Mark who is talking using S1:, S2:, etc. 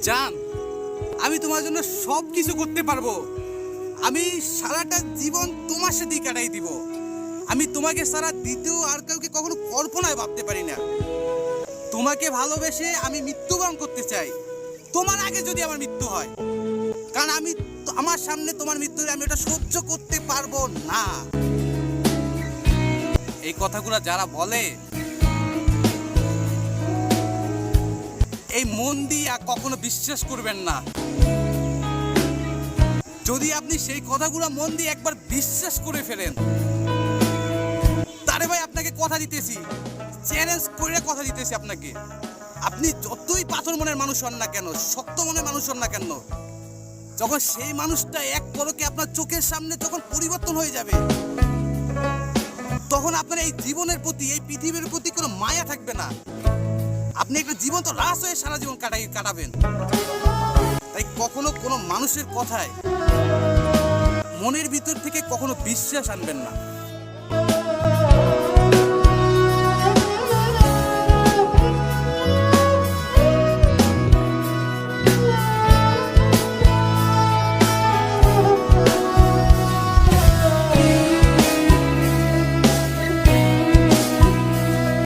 S1: জান, আমি তোমার জন্য সব কিছু করতে পারবো। আমি সারাটা জীবন তোমার সাথেই কাটাই দিব। আমি তোমাকে ছাড়া দ্বিতীয় আর কাউকে কখনো কল্পনায় ভাবতে পারি না। তোমাকে ভালোবেসে আমি মৃত্যুবরণ করতে চাই, তোমার আগে যদি আমার মৃত্যু হয়। কারণ আমার সামনে তোমার মৃত্যু হলে আমি এটা সহ্য করতে পারবো না। এই কথাগুলো যারা বলে, এই মন দিয়ে কখনো বিশ্বাস করবেন না। যদি আপনি সেই কথাগুলো মন দিয়ে একবার বিশ্বাস করে ফেলেন, তারে ভাই আপনাকে কথা দিতেছি, চ্যালেঞ্জ করে কথা দিতেছি আপনাকে, আপনি যতই পাথর মনের মানুষ হন না কেন, শক্ত মনের মানুষ হন না কেন, যখন সেই মানুষটা এক পলকে আপনার চোখের সামনে যখন পরিবর্তন হয়ে যাবে, তখন আপনার এই জীবনের প্রতি, এই পৃথিবীর প্রতি কোনো মায়া থাকবে না। আপনি একটা জীবন্ত লাশ হয়ে সারা জীবন কাটাবেন। তাই কখনো কোনো মানুষের কথায় মনের ভিতর থেকে কখনো বিশ্বাস আনবেন না।